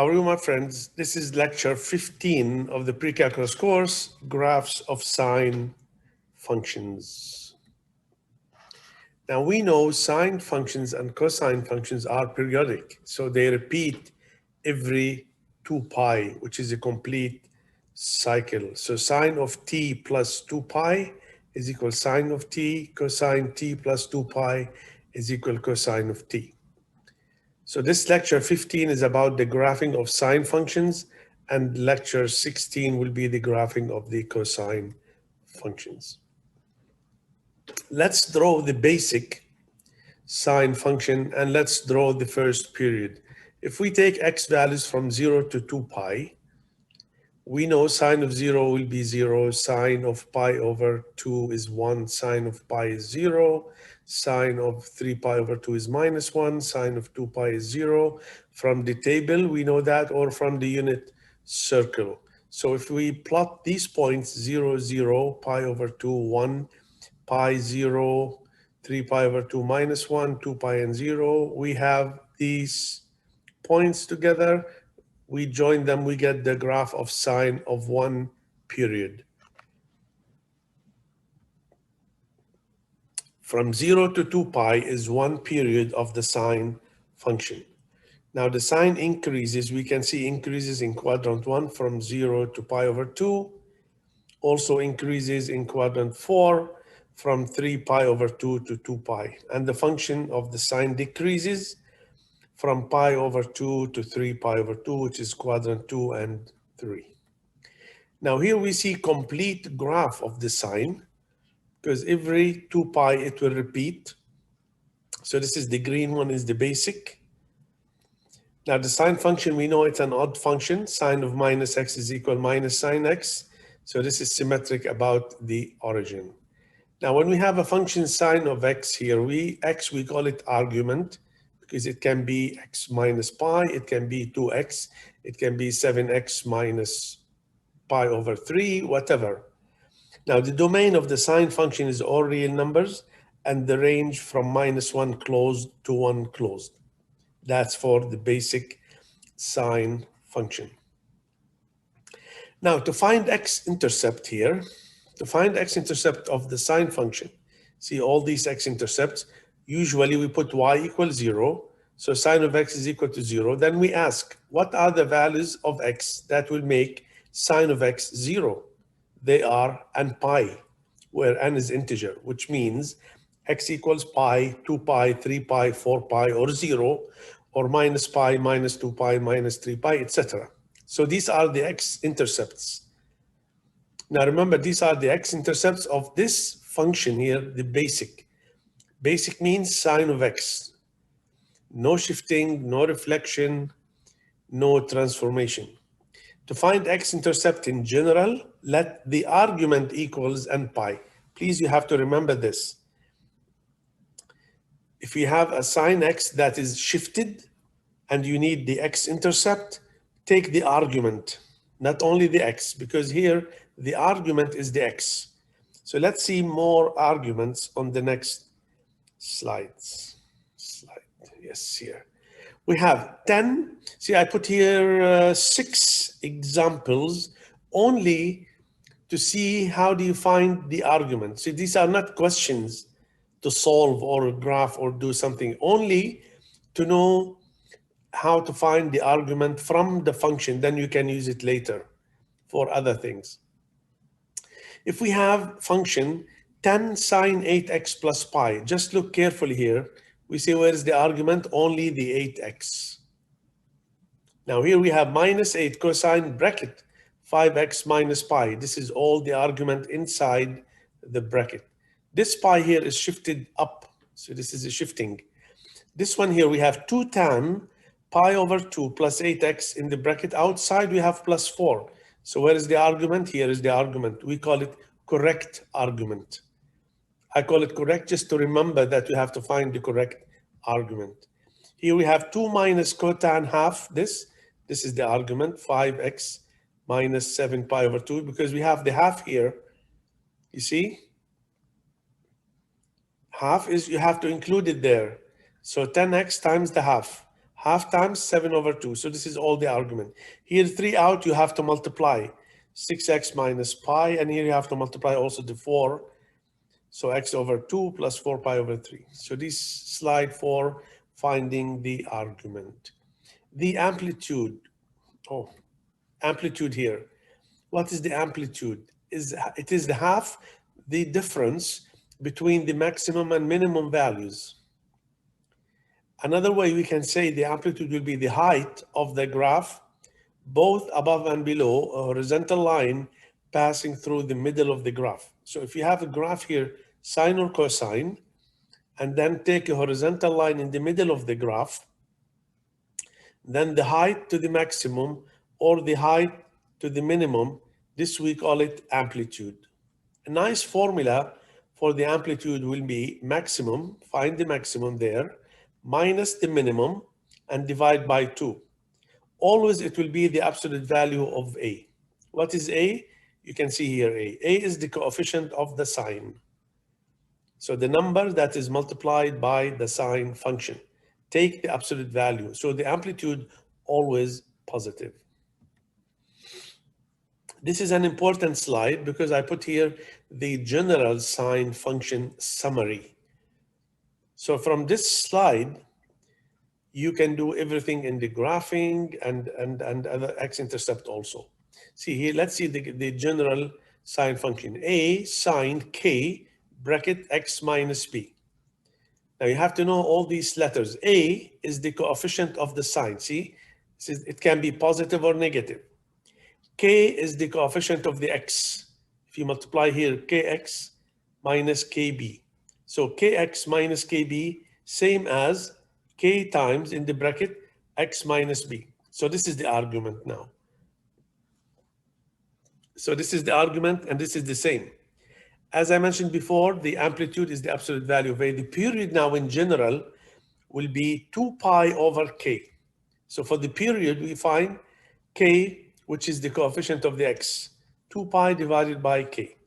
How are you, my friends? This is lecture 15 of the pre-calculus course, Graphs of Sine Functions. Now we know sine functions and cosine functions are periodic, so they repeat every 2 pi, which is a complete cycle. So sine of t plus 2 pi is equal sine of t, cosine t plus 2 pi is equal cosine of t. So this lecture 15 is about the graphing of sine functions, and lecture 16 will be the graphing of the cosine functions. Let's draw the basic sine function and let's draw the first period. If we take x values from 0 to 2 pi, we know sine of 0 will be 0, sine of pi over 2 is 1, sine of pi is 0, sine of 3 pi over 2 is minus 1, sine of 2 pi is 0. From the table, we know that, or from the unit circle. So if we plot these points, 0, 0, pi over 2, 1, pi 0, 3 pi over 2 minus 1, 2 pi and 0, we have these points together. We join them, we get the graph of sine of one period. From 0 to 2 pi is one period of the sine function. Now the sine increases, we can see increases in quadrant 1 from 0 to pi over 2, also increases in quadrant 4 from 3 pi over 2 to 2 pi. And the function of the sine decreases from pi over 2 to 3 pi over 2, which is quadrant 2 and 3. Now here we see complete graph of the sine, because every 2 pi it will repeat. So this is the green one, is the basic. Now the sine function, we know it's an odd function. Sine of minus x is equal minus sine x. So this is symmetric about the origin. Now when we have a function sine of x here, we call it argument, because it can be x minus pi, it can be 2x, it can be 7x minus pi over 3, whatever. Now the domain of the sine function is all real numbers, and the range from minus 1 closed to 1 closed. That's for the basic sine function. Now to find x-intercept here, to find x-intercept of the sine function, see all these x-intercepts, usually we put y equals 0, so sine of x is equal to 0. Then we ask, what are the values of x that will make sine of x 0? They are n pi, where n is integer, which means x equals pi, 2 pi, 3 pi, 4 pi, or 0, or minus pi, minus 2 pi, minus 3 pi, etc. So these are the x-intercepts. Now remember, these are the x-intercepts of this function here, the basic. Basic means sine of x. No shifting, no reflection, no transformation. To find x-intercept in general, let the argument equals n pi. Please, you have to remember this. If you have a sine x that is shifted and you need the x-intercept, take the argument, not only the x, because here the argument is the x. So let's see more arguments on the next slides. Yes, here. We have 10. See, I put here 6 examples only to see how do you find the argument. See, these are not questions to solve or graph or do something, only to know how to find the argument from the function. Then you can use it later for other things. If we have function 10 sine 8x plus pi, just look carefully here. We see where is the argument, only the 8x. Now here we have minus 8 cosine bracket 5x minus pi. This is all the argument inside the bracket. This pi here is shifted up, so this is a shifting. This one here, we have 2 tan pi over 2 plus 8x in the bracket. Outside we have plus 4. So where is the argument? Here is the argument. We call it correct argument. I call it correct just to remember that you have to find the correct argument. Here we have 2 minus cotan half this. This is the argument, 5x minus 7 pi over 2, because we have the half here. You see? Half is, you have to include it there. So 10x times the half. half times 7 over 2. So this is all the argument. Here 3 out, you have to multiply 6x minus pi, and here you have to multiply also the 4. So x over 2 plus 4 pi over 3. So this slide for finding the argument. The amplitude, amplitude here. What is the amplitude? It is the half the difference between the maximum and minimum values. Another way we can say the amplitude will be the height of the graph, both above and below a horizontal line passing through the middle of the graph. So if you have a graph here, sine or cosine, and then take a horizontal line in the middle of the graph, then the height to the maximum or the height to the minimum, this we call it amplitude. A nice formula for the amplitude will be maximum, find the maximum there, minus the minimum, and divide by 2. Always it will be the absolute value of A. What is A? You can see here A. A is the coefficient of the sine. So the number that is multiplied by the sine function. Take the absolute value. So the amplitude always positive. This is an important slide because I put here the general sine function summary. So from this slide, you can do everything in the graphing and other x-intercept also. See here, let's see the general sine function. A sine k bracket x minus b. Now you have to know all these letters. A is the coefficient of the sine. See, it can be positive or negative. K is the coefficient of the x. If you multiply here, kx minus kb. So kx minus kb, same as k times in the bracket x minus b. So this is the argument now. So this is the argument, and this is the same. As I mentioned before, the amplitude is the absolute value of A. The period now in general will be 2 pi over k. So for the period, we find k, which is the coefficient of the x, 2 pi divided by k.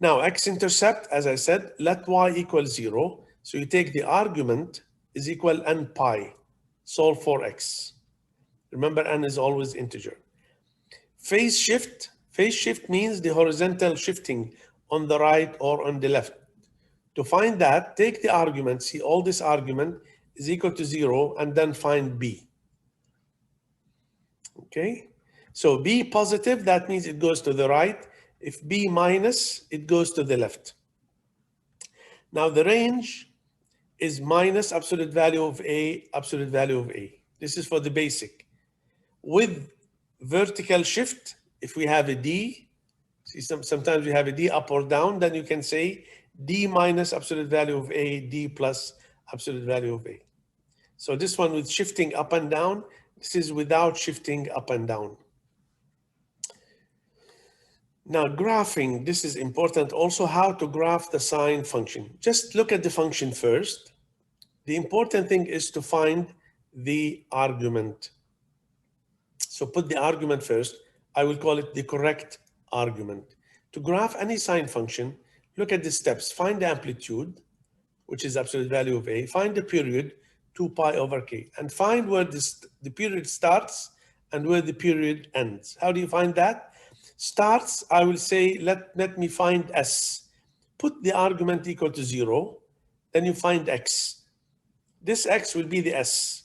Now, x-intercept, as I said, let y equal 0. So you take the argument is equal n pi, solve for x. Remember, n is always integer. Phase shift means the horizontal shifting on the right or on the left. To find that, take the argument, see all this argument is equal to 0, and then find b. Okay, so b positive, that means it goes to the right. If b minus, it goes to the left. Now the range is minus absolute value of A, absolute value of A. This is for the basic. With vertical shift, if we have a D, see sometimes we have a D up or down, then you can say D minus absolute value of A, D plus absolute value of A. So this one with shifting up and down, this is without shifting up and down. Now graphing, this is important also, how to graph the sine function. Just look at the function first. The important thing is to find the argument. So put the argument first. I will call it the correct argument. To graph any sine function, look at the steps. Find the amplitude, which is absolute value of A. Find the period, 2 pi over k. And find where the period starts and where the period ends. How do you find that? Starts, I will say, let me find S. Put the argument equal to 0. Then you find X. This X will be the S.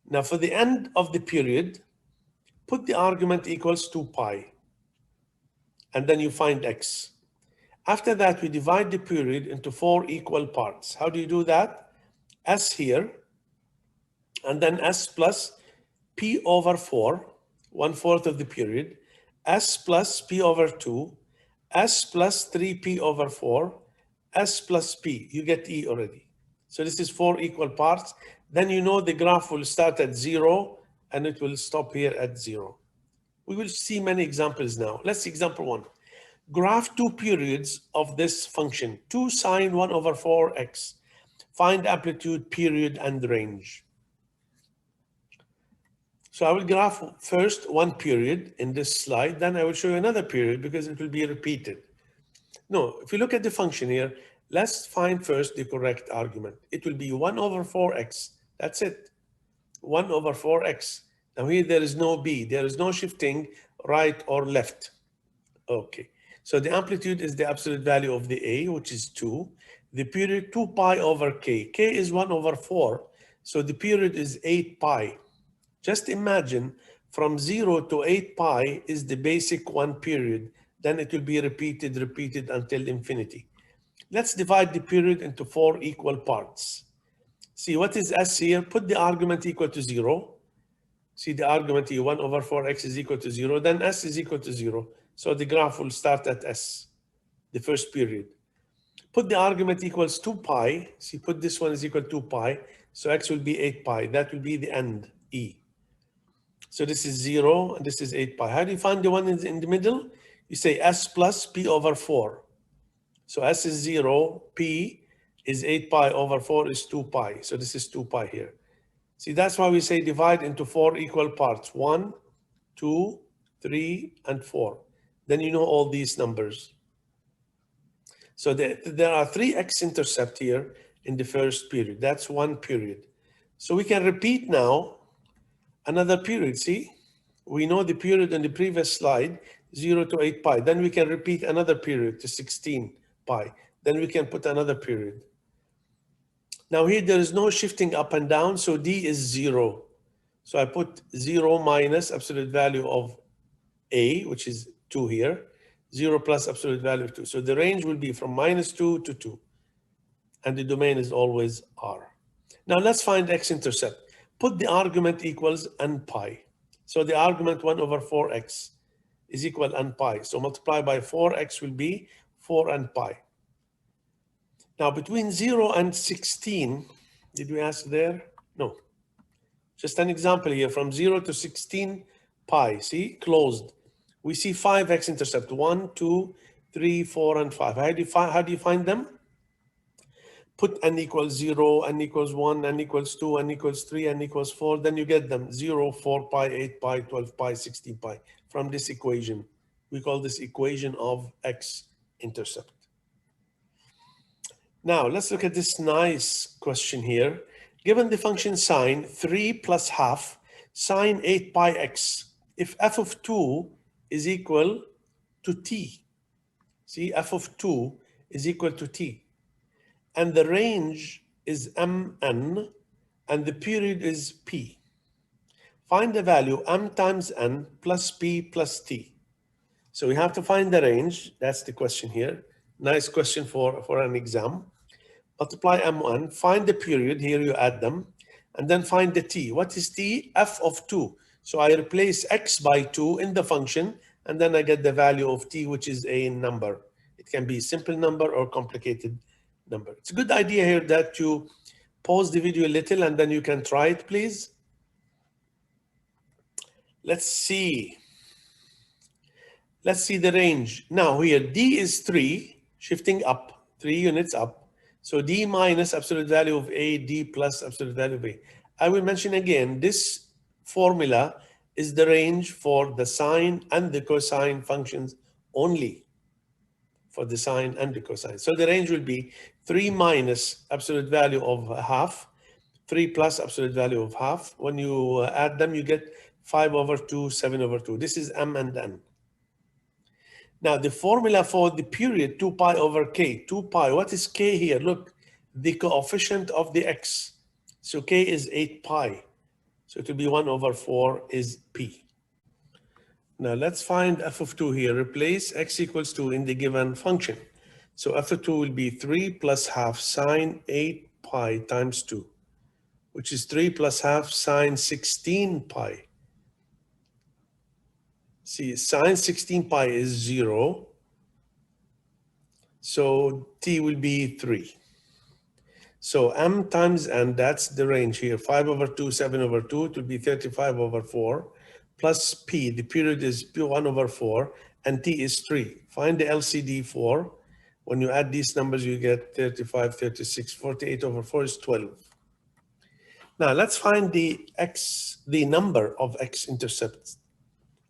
Now for the end of the period, put the argument equals 2 pi. And then you find X. After that, we divide the period into 4 equal parts. How do you do that? S here, and then S plus P over 4, 1/4 of the period, S plus P over 2, S plus 3P over 4, S plus P. You get E already. So this is 4 equal parts. Then you know the graph will start at 0 and it will stop here at 0. We will see many examples now. Let's see example 1. Graph 2 periods of this function, 2 sine 1 over 4x. Find amplitude, period, and range. So I will graph first one period in this slide, then I will show you another period because it will be repeated. No, if you look at the function here, let's find first the correct argument. It will be 1 over 4x. That's it. 1 over 4x. Now here there is no b. There is no shifting right or left. Okay. So the amplitude is the absolute value of the a, which is 2. The period 2 pi over k. K is 1 over 4. So the period is 8 pi. Just imagine from 0 to 8 pi is the basic one period. Then it will be repeated until infinity. Let's divide the period into 4 equal parts. See, what is s here? Put the argument equal to 0. See the argument here, 1 over 4x is equal to 0. Then s is equal to 0. So the graph will start at s, the first period. Put the argument equals 2 pi. See, put this one is equal to 2 pi. So x will be 8 pi. That will be the end, e. So this is 0, and this is 8 pi. How do you find the one in the middle? You say s plus p over 4. So s is 0, p is 8 pi over 4 is 2 pi. So this is 2 pi here. See, that's why we say divide into 4 equal parts. 1, 2, 3, and 4. Then you know all these numbers. So there are 3 x-intercept here in the first period. That's one period. So we can repeat now another period. See, we know the period in the previous slide, 0 to 8 pi. Then we can repeat another period to 16 pi. Then we can put another period. Now here there is no shifting up and down, so d is 0. So I put 0 minus absolute value of a, which is 2 here, 0 plus absolute value of 2. So the range will be from -2 to 2. And the domain is always R. Now let's find x-intercept. Put the argument equals n pi. So the argument 1 over 4x is equal n pi. So multiply by 4x will be 4n pi. Now between 0 and 16, did we ask there? No. Just an example here, from 0 to 16 pi, see, closed. We see 5 x-intercept, 1, 2, 3, 4, and 5. How do you find them? Put n equals 0, n equals 1, n equals 2, n equals 3, n equals 4, then you get them 0, 4 pi, 8 pi, 12 pi, 16 pi from this equation. We call this equation of x-intercept. Now, let's look at this nice question here. Given the function sine 3 plus half sine 8 pi x, if f of 2 is equal to t, see, f of 2 is equal to t, and the range is mn, and the period is p. Find the value m times n plus p plus t. So we have to find the range. That's the question here. Nice question for an exam. Multiply m1, find the period, here you add them, and then find the t. What is t? F of 2. So I replace x by 2 in the function, and then I get the value of t, which is a number. It can be a simple number or complicated number. It's a good idea here that you pause the video a little and then you can try it, please. Let's see. Let's see the range. Now here, d is 3, shifting up, 3 units up. So d minus absolute value of a, d plus absolute value of a. I will mention again, this formula is the range for the sine and the cosine functions only, for the sine and the cosine. So the range will be 3 minus absolute value of half, 3 plus absolute value of half. When you add them, you get 5 over 2, 7 over 2. This is m and n. Now, the formula for the period, 2 pi over k. 2 pi, what is k here? Look, the coefficient of the x. So k is 8 pi. So it will be 1 over 4 is p. Now, let's find f of 2 here. Replace x equals 2 in the given function. So f of 2 will be 3 plus half sine 8 pi times 2, which is 3 plus half sine 16 pi. See, sine 16 pi is 0. So t will be 3. So m times n, that's the range here. 5 over 2, 7 over 2, it will be 35 over 4. Plus p, the period is 1 over 4, and t is 3. Find the LCD for. When you add these numbers, you get 35, 36, 48 over 4 is 12. Now let's find the number of x-intercepts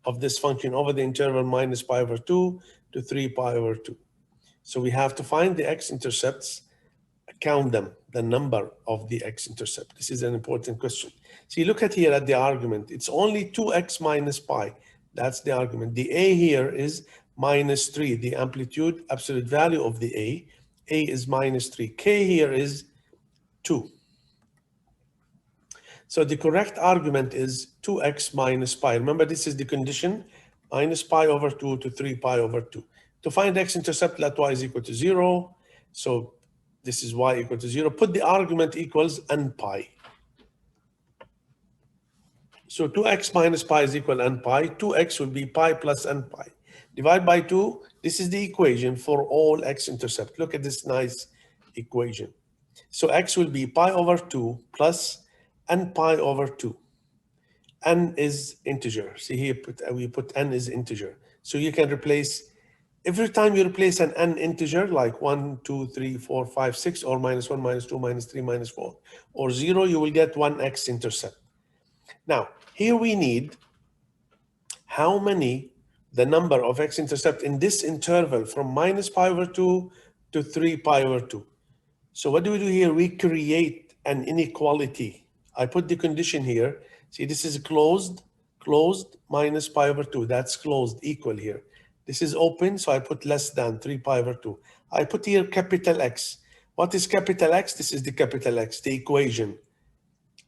of this function over the interval minus pi over 2 to 3 pi over 2. So we have to find the x-intercepts count them, the number of the x-intercept. This is an important question. See, look at here at the argument. It's only 2x minus pi. That's the argument. The a here is minus 3. The amplitude, absolute value of the a is minus 3. K here is 2. So the correct argument is 2x minus pi. Remember, this is the condition, minus pi over 2 to 3 pi over 2. To find x-intercept, let y is equal to 0. So this is y equal to 0. Put the argument equals n pi. So 2x minus pi is equal to n pi. 2x will be pi plus n pi. Divide by 2. This is the equation for all x-intercept. Look at this nice equation. So x will be pi over 2 plus n pi over 2. N is integer. See here, we put n is integer. So you can replace, every time you replace an n integer, like 1, 2, 3, 4, 5, 6, or minus 1, minus 2, minus 3, minus 4, or 0, you will get one x-intercept. Now, here we need how many, the number of x-intercept in this interval from minus pi over 2 to 3 pi over 2. So what do we do here? We create an inequality. I put the condition here. See, this is closed minus pi over 2. That's closed, equal here. This is open, so I put less than 3 pi over 2. I put here capital X. What is capital X? This is the capital X, the equation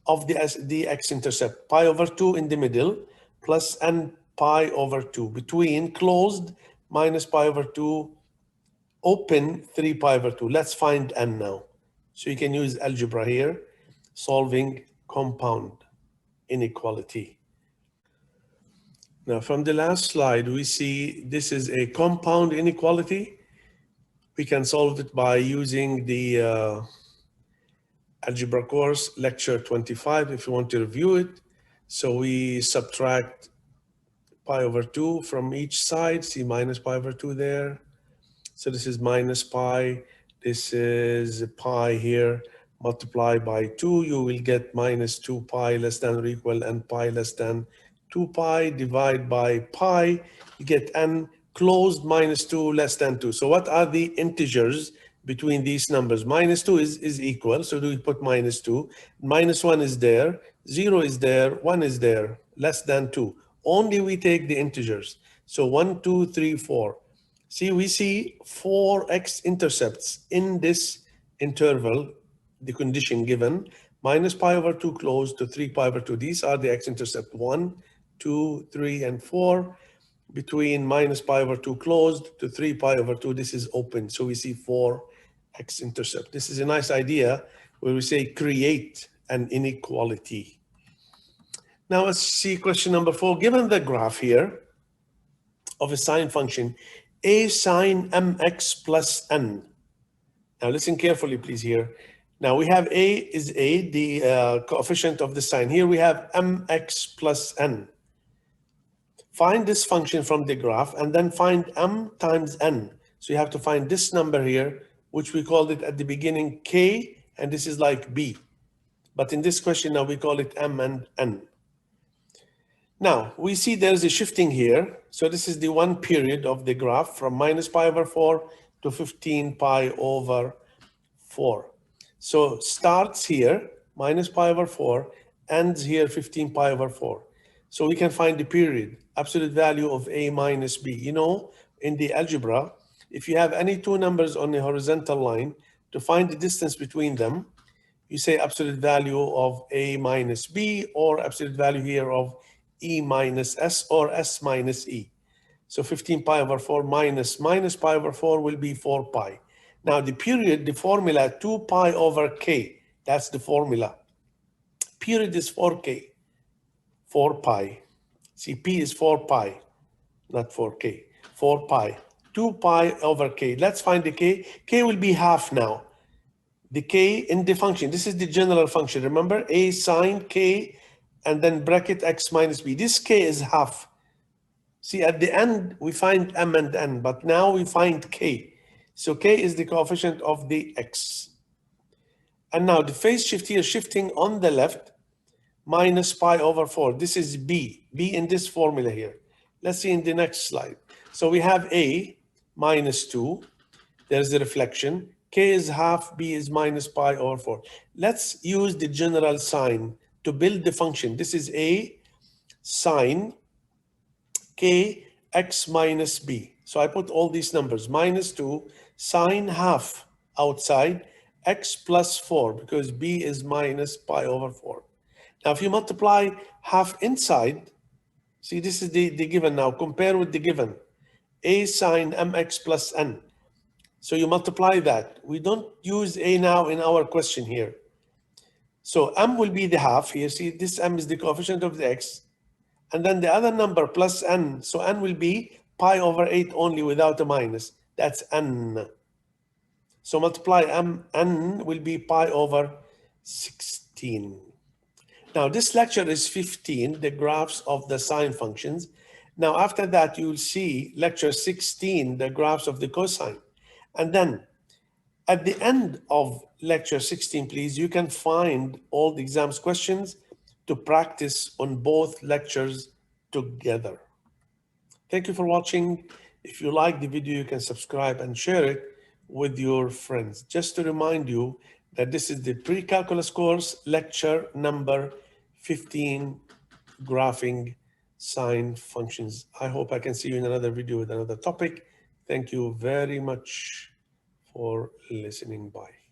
of the x-intercept. Pi over 2 in the middle, plus n pi over 2. Between closed minus pi over 2, open 3 pi over 2. Let's find n now. So you can use algebra here, solving compound inequality. Now, from the last slide, we see this is a compound inequality. We can solve it by using the algebra course, lecture 25, if you want to review it. So we subtract pi over 2 from each side. See minus pi over 2 there. So this is minus pi. This is pi here. Multiply by 2, you will get minus 2 pi less than or equal n pi less than 2 pi. Divide by pi, you get n closed minus 2 less than 2. So what are the integers between these numbers? Minus 2 is equal, so do we put minus 2? Minus 1 is there, 0 is there, 1 is there, less than 2. Only we take the integers. So 1, 2, 3, 4. See, we see 4 x-intercepts in this interval, the condition given, minus pi over 2 closed to 3 pi over 2. These are the x-intercept 1, 2, 3, and 4. Between minus pi over 2 closed to 3 pi over 2, this is open. So we see 4 x-intercept. This is a nice idea where we say create an inequality. Now let's see question number 4. Given the graph here of a sine function, a sine mx plus n. Now listen carefully, please, here. Now we have a is a, the coefficient of the sine. Here we have mx plus n. Find this function from the graph and then find m times n. So you have to find this number here, which we called it at the beginning k, and this is like b. But in this question now we call it m and n. Now we see there's a shifting here. So this is the one period of the graph from minus pi over 4 to 15 pi over 4. So starts here, minus pi over 4, ends here 15 pi over 4. So we can find the period, absolute value of a minus b. You know, in the algebra, if you have any two numbers on a horizontal line, to find the distance between them, you say absolute value of a minus b, or absolute value here of e minus s, or s minus e. So 15 pi over 4 minus pi over 4 will be 4 pi. Now the period, the formula, 2 pi over k, that's the formula. Period is 4k, 4 pi. See, p is 4 pi, not 4k, 4 pi. 2 pi over k. Let's find the k. K will be half now. The k in the function, this is the general function. Remember, a sine k, and then bracket x minus b. This k is half. See, at the end, we find m and n, but now we find k. So k is the coefficient of the x. And now the phase shift here, shifting on the left, minus pi over 4. This is b in this formula here. Let's see in the next slide. So we have a minus 2. There's the reflection. K is half, B is minus pi over 4. Let's use the general sign to build the function. This is A sine K x minus B. So I put all these numbers, minus 2, sine half outside, x plus 4, because B is minus pi over 4. Now, if you multiply half inside, see, this is the given now. Compare with the given. A sine mx plus n. So you multiply that. We don't use A now in our question here. So m will be the half here. See, this m is the coefficient of the x. And then the other number plus n. So n will be pi over 8 only without a minus. That's n. So multiply m, n will be pi over 16. Now this lecture is 15, the graphs of the sine functions. Now after that, you'll see lecture 16, the graphs of the cosine. And then at the end of lecture 16, please, you can find all the exams questions to practice on both lectures together. Thank you for watching. If you like the video, you can subscribe and share it with your friends. Just to remind you that this is the pre-calculus course, lecture number 15, graphing sine functions. I hope I can see you in another video with another topic. Thank you very much for listening. Bye.